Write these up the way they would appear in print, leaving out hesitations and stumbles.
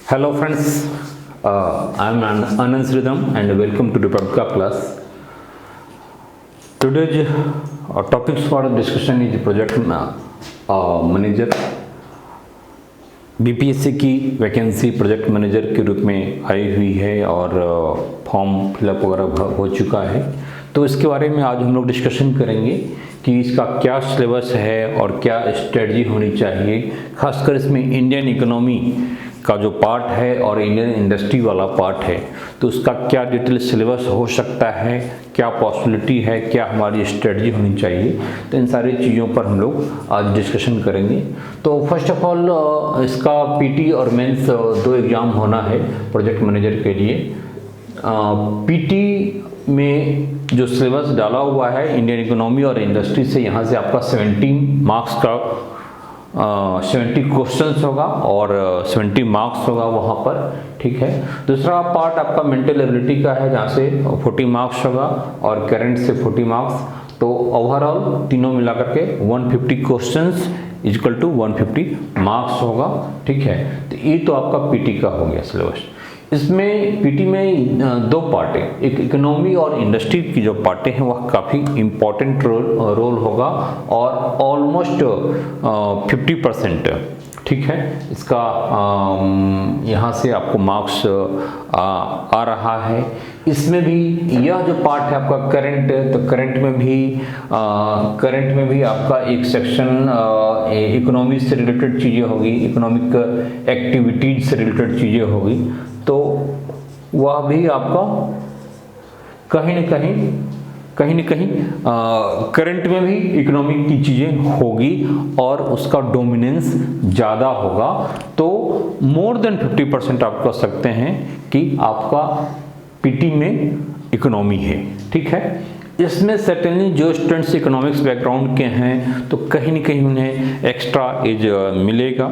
Hello friends, I am Anand Sridham and welcome to the podcast class. Today's topics for discussion is project manager. BPSC की vacancy project manager के रूप में आई हुई है और form fill up वगैरह हो चुका है। तो इसके बारे में आज हम लोग डिस्कशन करेंगे कि इसका क्या सिलेबस है और क्या स्ट्रेटजी होनी चाहिए। खासकर इसमें इंडियन इकोनॉमी का जो पार्ट है और इंडियन इंडस्ट्री वाला पार्ट है, तो उसका क्या डिटेल सिलेबस हो सकता है, क्या पॉसिबिलिटी है, क्या हमारी स्ट्रेटजी होनी चाहिए। तो इन सारी चीज़ों पर हम लोग आज डिस्कशन करेंगे। तो फर्स्ट ऑफ ऑल इसका पीटी और मेंस दो एग्ज़ाम होना है प्रोजेक्ट मैनेजर के लिए। पीटी में जो सिलेबस डाला हुआ है इंडियन इकोनॉमी और इंडस्ट्री से, यहाँ से आपका 70 मार्क्स का 70 क्वेश्चंस होगा और 70 मार्क्स होगा वहाँ पर, ठीक है। दूसरा पार्ट आपका मेंटल एबिलिटी का है, जहाँ से 40 मार्क्स होगा और करंट से 40 मार्क्स। तो ओवरऑल तीनों मिलाकर के 150 क्वेश्चंस इक्वल टू 150 मार्क्स होगा, ठीक है। तो ये तो आपका पीटी का हो गया सिलेबस। इसमें पीटी में दो पार्ट है, एक इकोनॉमी और इंडस्ट्री की जो पार्टें हैं वह काफ़ी इम्पॉर्टेंट रोल होगा और ऑलमोस्ट 50%, ठीक है, इसका यहाँ से आपको मार्क्स आ रहा है। इसमें भी यह जो पार्ट है आपका करंट, तो करंट में भी आपका एक सेक्शन इकोनॉमी से रिलेटेड चीज़ें होगी, इकोनॉमिक एक्टिविटीज से रिलेटेड चीज़ें होगी। तो वह भी आपका कहीं न कहीं करंट में भी इकोनॉमिक की चीज़ें होगी और उसका डोमिनेंस ज़्यादा होगा। तो मोर देन 50% आप कह सकते हैं कि आपका पीटी में इकोनॉमी है, ठीक है। इसमें सर्टेनली जो स्टूडेंट्स इकोनॉमिक्स बैकग्राउंड के हैं तो कहीं न कहीं उन्हें एक्स्ट्रा एज मिलेगा।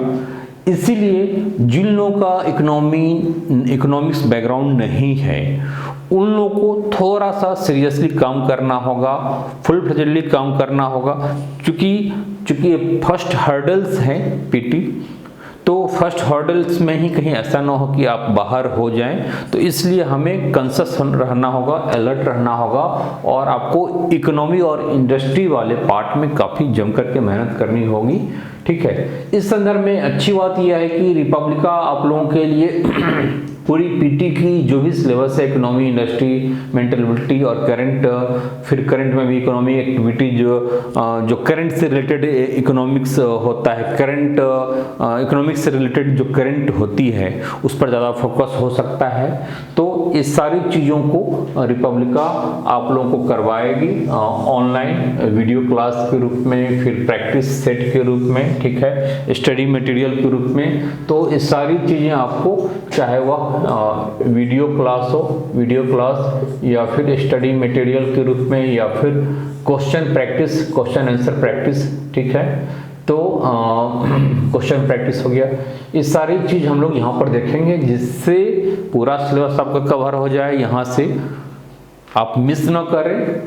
इसीलिए जिन लोगों का इकोनॉमिक्स बैकग्राउंड नहीं है उन लोगों को थोड़ा सा सीरियसली काम करना होगा, फुल फ्लेजेडली काम करना होगा, क्योंकि फर्स्ट हर्डल्स हैं पीटी। तो फर्स्ट हर्डल्स में ही कहीं ऐसा ना हो कि आप बाहर हो जाएं, तो इसलिए हमें कंसस रहना होगा, अलर्ट रहना होगा और आपको इकोनॉमी और इंडस्ट्री वाले पार्ट में काफ़ी जम करके मेहनत करनी होगी, ठीक है। इस संदर्भ में अच्छी बात यह है कि रिपब्लिका आप लोगों के लिए पूरी पीटी की जो भी सिलेबस है, इकोनॉमी, इंडस्ट्री, मेंटल एबिलिटी और करंट, फिर करंट में भी इकोनॉमी एक्टिविटी जो करंट से रिलेटेड इकोनॉमिक्स होता है, करंट इकोनॉमिक्स से रिलेटेड जो करंट होती है उस पर ज़्यादा फोकस हो सकता है। तो इस सारी चीज़ों को रिपब्लिका आप लोगों को करवाएगी ऑनलाइन वीडियो क्लास के रूप में, फिर प्रैक्टिस सेट के रूप में, ठीक है, स्टडी मटेरियल के रूप में। तो इस सारी चीज़ें आपको, चाहे वह वीडियो क्लास या फिर स्टडी मटेरियल के रूप में या फिर क्वेश्चन आंसर प्रैक्टिस, ठीक है। तो क्वेश्चन प्रैक्टिस हो गया, ये सारी चीज़ हम लोग यहाँ पर देखेंगे जिससे पूरा सिलेबस आपका कवर हो जाए, यहाँ से आप मिस ना करें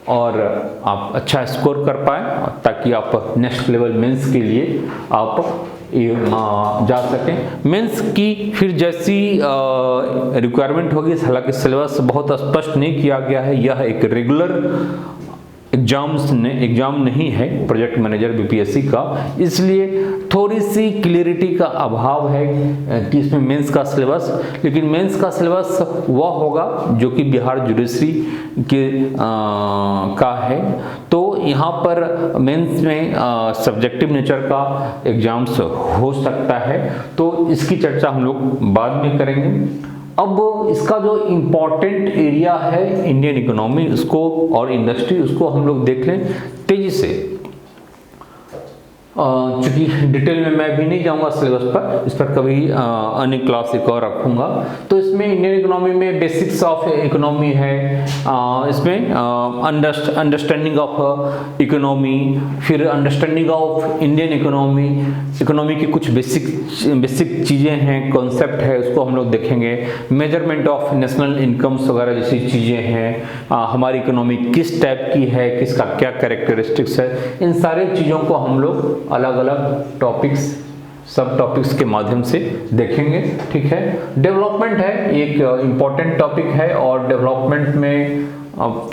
और आप अच्छा स्कोर कर पाएँ, ताकि आप नेक्स्ट लेवल मेंस के लिए आप जा सकें। मेंस की फिर जैसी रिक्वायरमेंट होगी, हालांकि सिलेबस बहुत स्पष्ट नहीं किया गया है, यह एक रेगुलर एग्जाम नहीं है प्रोजेक्ट मैनेजर बीपीएससी का, इसलिए थोड़ी सी क्लियरिटी का अभाव है कि इसमें मेंस का सिलेबस। लेकिन मेंस का सिलेबस वह होगा जो कि बिहार जुडिशरी के का है। तो यहाँ पर मेंस में सब्जेक्टिव नेचर का एग्जाम्स हो सकता है, तो इसकी चर्चा हम लोग बाद में करेंगे। अब इसका जो इम्पोर्टेंट एरिया है इंडियन इकोनॉमी, उसको और इंडस्ट्री, उसको हम लोग देख लें तेजी से। चूँकि डिटेल में मैं भी नहीं जाऊंगा सिलेबस पर, इस पर कभी अन्य क्लास एक और रखूंगा। तो इसमें इंडियन इकोनॉमी में बेसिक्स ऑफ इकोनॉमी है, इसमें अंडरस्टैंडिंग ऑफ इकोनॉमी, फिर अंडरस्टैंडिंग ऑफ इंडियन इकोनॉमी की कुछ बेसिक चीज़ें हैं, कॉन्सेप्ट है, उसको हम लोग देखेंगे। मेजरमेंट ऑफ नेशनल इनकम्स वगैरह जैसी चीज़ें हैं, हमारी इकोनॉमी किस टाइप की है, किसका क्या कैरेक्टरिस्टिक्स है, इन सारी चीज़ों को हम लोग अलग अलग टॉपिक्स सब टॉपिक्स के माध्यम से देखेंगे। ठीक है, डेवलपमेंट है एक इम्पॉर्टेंट टॉपिक है, और डेवलपमेंट में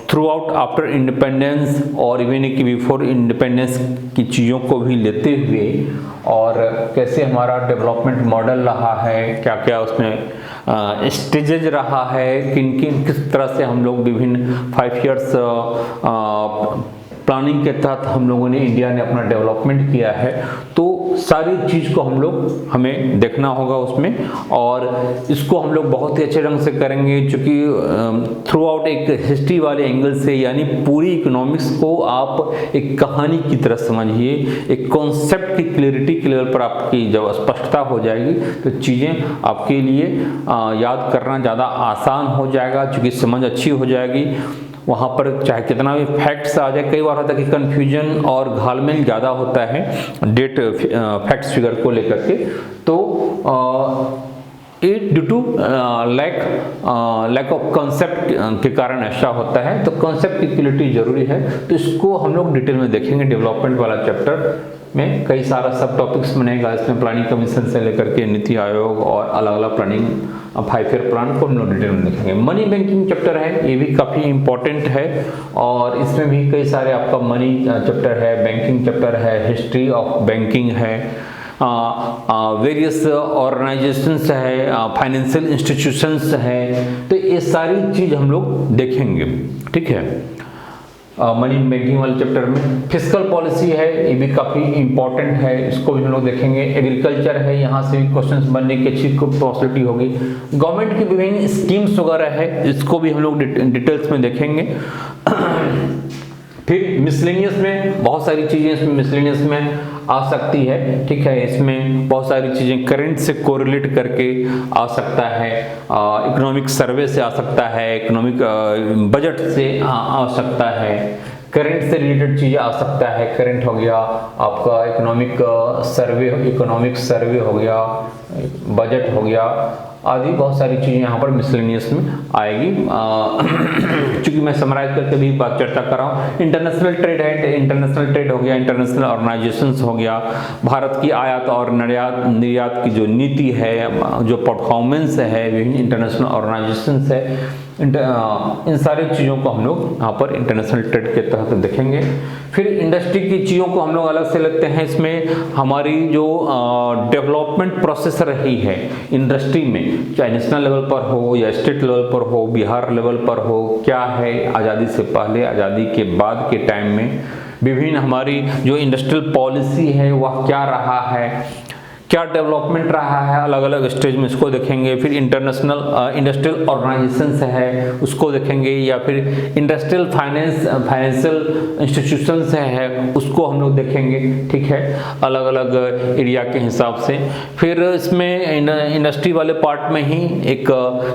थ्रू आउट आफ्टर इंडिपेंडेंस और इवन कि बिफोर इंडिपेंडेंस की चीज़ों को भी लेते हुए, और कैसे हमारा डेवलपमेंट मॉडल रहा है, क्या क्या उसमें स्टेजेज रहा है, किस तरह से हम लोग विभिन्न 5 इयर्स प्लानिंग के तहत हम लोगों ने, इंडिया ने अपना डेवलपमेंट किया है। तो सारी चीज़ को हमें देखना होगा उसमें, और इसको हम लोग बहुत ही अच्छे ढंग से करेंगे, क्योंकि थ्रू आउट एक हिस्ट्री वाले एंगल से, यानी पूरी इकोनॉमिक्स को आप एक कहानी की तरह समझिए, एक कॉन्सेप्ट की क्लियरिटी के लेवल पर आपकी जब स्पष्टता हो जाएगी तो चीज़ें आपके लिए याद करना ज़्यादा आसान हो जाएगा, क्योंकि समझ अच्छी हो जाएगी। वहाँ पर चाहे कितना भी फैक्ट्स आ जाए, कई बार होता है कि कन्फ्यूजन और घालमेल ज़्यादा होता है डेट फैक्ट्स फिगर को लेकर के, तो due to lack of concept के कारण ऐसा होता है। तो कंसेप्ट की क्लियरिटी जरूरी है, तो इसको हम लोग डिटेल में देखेंगे। डेवलपमेंट वाला चैप्टर में कई सारा सब टॉपिक्स बनेगा, इसमें प्लानिंग कमीशन से लेकर के नीति आयोग और अलग अलग प्लानिंग 5 ईयर प्लान को हम लोग डिटेल में देखेंगे। मनी बैंकिंग चैप्टर है, ये भी काफ़ी इंपॉर्टेंट है, और इसमें भी कई सारे आपका मनी चैप्टर है, बैंकिंग चैप्टर है, हिस्ट्री ऑफ बैंकिंग है, वेरियस ऑर्गेनाइजेशंस है, फाइनेंशियल इंस्टीट्यूशंस है, तो ये सारी चीज़ हम लोग देखेंगे। ठीक है, मनी बैंकिंग वाले चैप्टर में फिस्कल पॉलिसी है, ये भी काफ़ी इंपॉर्टेंट है, इसको भी हम लोग देखेंगे। एग्रीकल्चर है, यहाँ से भी क्वेश्चंस बनने की अच्छी पॉसिबिलिटी होगी। गवर्नमेंट की विभिन्न स्कीम्स वगैरह है, इसको भी हम लोग डिटेल्स में देखेंगे। फिर मिसलेनियस में बहुत सारी चीज़ें इसमें मिसलेनियस में आ सकती है। ठीक है, इसमें बहुत सारी चीज़ें करंट से कोरिलेट करके आ सकता है, इकोनॉमिक सर्वे से आ सकता है, इकोनॉमिक बजट से आ सकता है, करंट से रिलेटेड चीज़ें आ सकता है। करंट हो गया आपका, इकोनॉमिक सर्वे हो गया, बजट हो गया, आदि बहुत सारी चीज़ें यहाँ पर मिसलेनियस में आएगी। चूँकि मैं समराइज करके भी बात चर्चा कर रहा हूँ। इंटरनेशनल ट्रेड है, इंटरनेशनल ट्रेड हो गया, इंटरनेशनल ऑर्गेनाइजेशंस हो गया, भारत की आयात और निर्यात की जो नीति है, जो परफॉर्मेंस है, विभिन्न इंटरनेशनल ऑर्गेनाइजेशंस है, इन सारी चीज़ों को हम लोग यहाँ पर इंटरनेशनल ट्रेड के तहत देखेंगे। फिर इंडस्ट्री की चीज़ों को हम लोग अलग से लगते हैं। इसमें हमारी जो डेवलपमेंट प्रोसेस रही है इंडस्ट्री में, चाहे नेशनल लेवल पर हो या स्टेट लेवल पर हो, बिहार लेवल पर हो, क्या है आज़ादी से पहले, आज़ादी के बाद के टाइम में विभिन्न हमारी जो इंडस्ट्रियल पॉलिसी है वह क्या रहा है, क्या डेवलपमेंट रहा है अलग अलग स्टेज में, इसको देखेंगे। फिर इंटरनेशनल इंडस्ट्रियल ऑर्गेनाइजेशंस है, उसको देखेंगे, या फिर इंडस्ट्रियल फाइनेंशियल इंस्टीट्यूशंस है, उसको हम लोग देखेंगे। ठीक है, अलग अलग एरिया के हिसाब से। फिर इसमें इंडस्ट्री वाले पार्ट में ही एक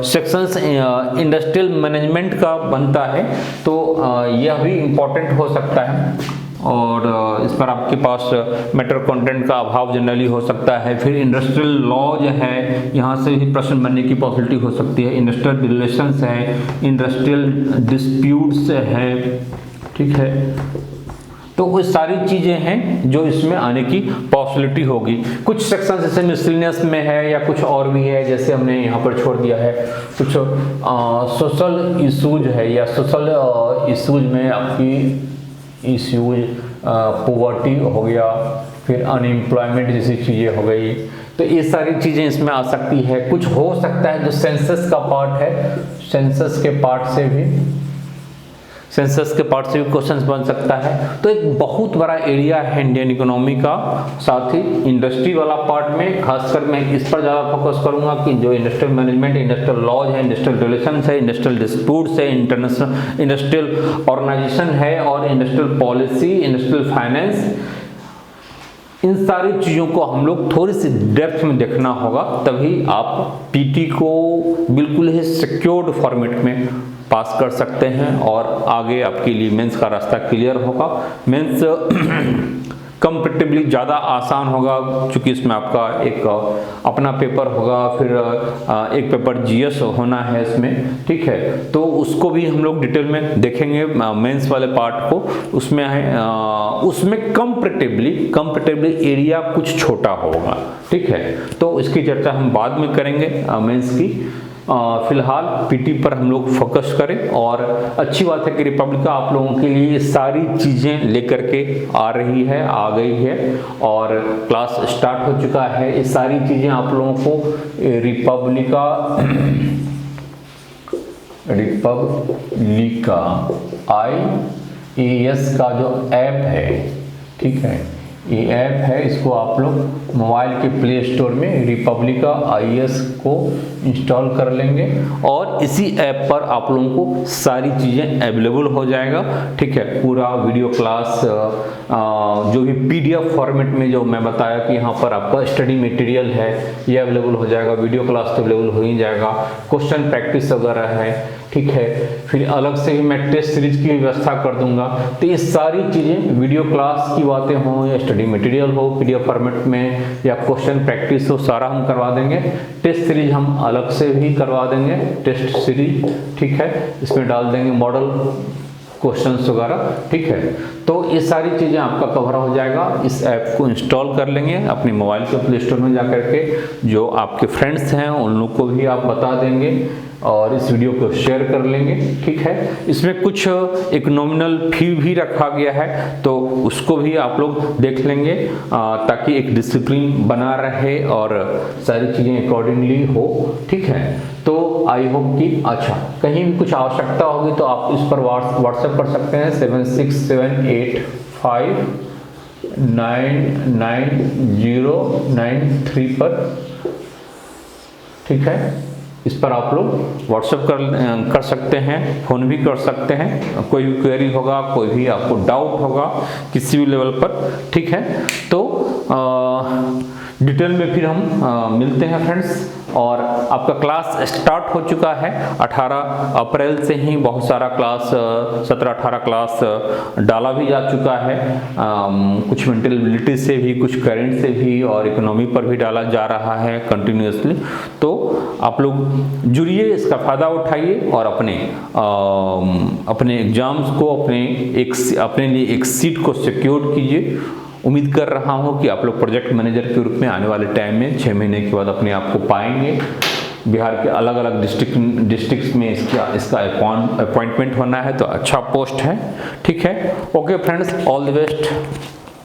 सेक्शंस इंडस्ट्रियल मैनेजमेंट का बनता है, तो यह भी इम्पोर्टेंट हो सकता है, और इस पर आपके पास मैटर कंटेंट का अभाव जनरली हो सकता है। फिर इंडस्ट्रियल लॉज है, यहाँ से भी प्रश्न बनने की पॉसिबिलिटी हो सकती है। इंडस्ट्रियल रिलेशंस है, इंडस्ट्रियल डिस्प्यूट्स है। ठीक है, तो वो सारी चीज़ें हैं जो इसमें आने की पॉसिबिलिटी होगी। कुछ सेक्शन जैसे मिसलेनियस में है या कुछ और भी है, जैसे हमने यहाँ पर छोड़ दिया है। कुछ सोशल इशूज है, या सोशल इशूज में आपकी इश्यूज पॉवर्टी हो गया, फिर अनएम्प्लॉयमेंट जैसी चीज़ें हो गई, तो ये सारी चीज़ें इसमें आ सकती है। कुछ हो सकता है जो सेंसस का पार्ट है, सेंसस के पार्ट से भी क्वेश्चंस बन सकता है। तो एक बहुत बड़ा एरिया है इंडियन इकोनॉमी का। साथ ही इंडस्ट्री वाला पार्ट में खासकर मैं इस पर ज़्यादा फोकस करूंगा कि जो इंडस्ट्रियल मैनेजमेंट, इंडस्ट्रियल लॉज है, इंडस्ट्रियल रिलेशंस है, इंडस्ट्रियल डिस्प्यूट्स है, इंटरनेशनल इंडस्ट्रियल ऑर्गेनाइजेशन है, और इंडस्ट्रियल पॉलिसी, इंडस्ट्रियल फाइनेंस, इन सारी चीज़ों को हम लोग थोड़ी सी डेप्थ में देखना होगा, तभी आप पीटी को बिल्कुल ही सिक्योर्ड फॉर्मेट में पास कर सकते हैं, और आगे आपके लिए मेंस का रास्ता क्लियर होगा। मेंस कंपैरेटिवली ज़्यादा आसान होगा, क्योंकि इसमें आपका एक अपना पेपर होगा, फिर एक पेपर जीएस होना है इसमें, ठीक है। तो उसको भी हम लोग डिटेल में देखेंगे मेंस वाले पार्ट को। उसमें है उसमें कंपैरेटिवली एरिया कुछ छोटा होगा, ठीक है। तो इसकी चर्चा हम बाद में करेंगे मेंस की। फिलहाल पीटी पर हम लोग फोकस करें। और अच्छी बात है कि रिपब्लिका आप लोगों के लिए सारी चीज़ें लेकर के आ गई है और क्लास स्टार्ट हो चुका है। ये सारी चीज़ें आप लोगों को रिपब्लिका IAS का जो ऐप है, ठीक है, ये ऐप है, इसको आप लोग मोबाइल के प्ले स्टोर में रिपब्लिका IAS को इंस्टॉल कर लेंगे और इसी ऐप पर आप लोगों को सारी चीज़ें अवेलेबल हो जाएगा, ठीक है। पूरा वीडियो क्लास जो भी PDF फॉर्मेट में जो मैं बताया कि यहाँ पर आपका स्टडी मटेरियल है, ये अवेलेबल हो जाएगा। वीडियो क्लास तो अवेलेबल हो ही जाएगा, क्वेश्चन प्रैक्टिस वगैरह है, ठीक है। फिर अलग से ही मैं टेस्ट सीरीज की व्यवस्था कर दूंगा। तो ये सारी चीज़ें, वीडियो क्लास की बातें हों या स्टडी मटेरियल हो PDF फॉर्मेट में या क्वेश्चन प्रैक्टिस हो, सारा हम करवा देंगे। टेस्ट सीरीज हम अलग से भी करवा देंगे, टेस्ट सीरीज, ठीक है, इसमें डाल देंगे मॉडल क्वेश्चंस वगैरह, ठीक है। तो ये सारी चीज़ें आपका कवर हो जाएगा। इस ऐप को इंस्टॉल कर लेंगे अपने मोबाइल के प्ले स्टोर में जाकर के। जो आपके फ्रेंड्स हैं उन लोग को भी आप बता देंगे और इस वीडियो को शेयर कर लेंगे, ठीक है। इसमें कुछ एक नॉमिनल फी भी रखा गया है, तो उसको भी आप लोग देख लेंगे ताकि एक डिसिप्लिन बना रहे और सारी चीज़ें अकॉर्डिंगली हो, ठीक है। तो आई होप कि अच्छा, कहीं भी कुछ आवश्यकता होगी तो आप इस पर व्हाट्सएप कर सकते हैं 7678599093 पर, ठीक है। इस पर आप लोग व्हाट्सएप कर सकते हैं, फ़ोन भी कर सकते हैं। कोई भी क्वेरी होगा, कोई भी आपको डाउट होगा किसी भी लेवल पर, ठीक है। तो डिटेल में फिर हम मिलते हैं फ्रेंड्स। और आपका क्लास स्टार्ट हो चुका है 18 अप्रैल से ही। बहुत सारा क्लास 17-18 क्लास डाला भी जा चुका है, कुछ मेंटलिटी से भी, कुछ करंट से भी और इकोनॉमी पर भी डाला जा रहा है कंटिन्यूसली। तो आप लोग जुड़िए, इसका फ़ायदा उठाइए और अपने एग्जाम्स को अपने लिए एक सीट को सिक्योर कीजिए। उम्मीद कर रहा हूं कि आप लोग प्रोजेक्ट मैनेजर के रूप में आने वाले टाइम में 6 महीने के बाद अपने आप को पाएंगे। बिहार के अलग अलग डिस्ट्रिक्ट्स में इसका अपॉइंटमेंट होना है, तो अच्छा पोस्ट है, ठीक है। Okay friends, all the best.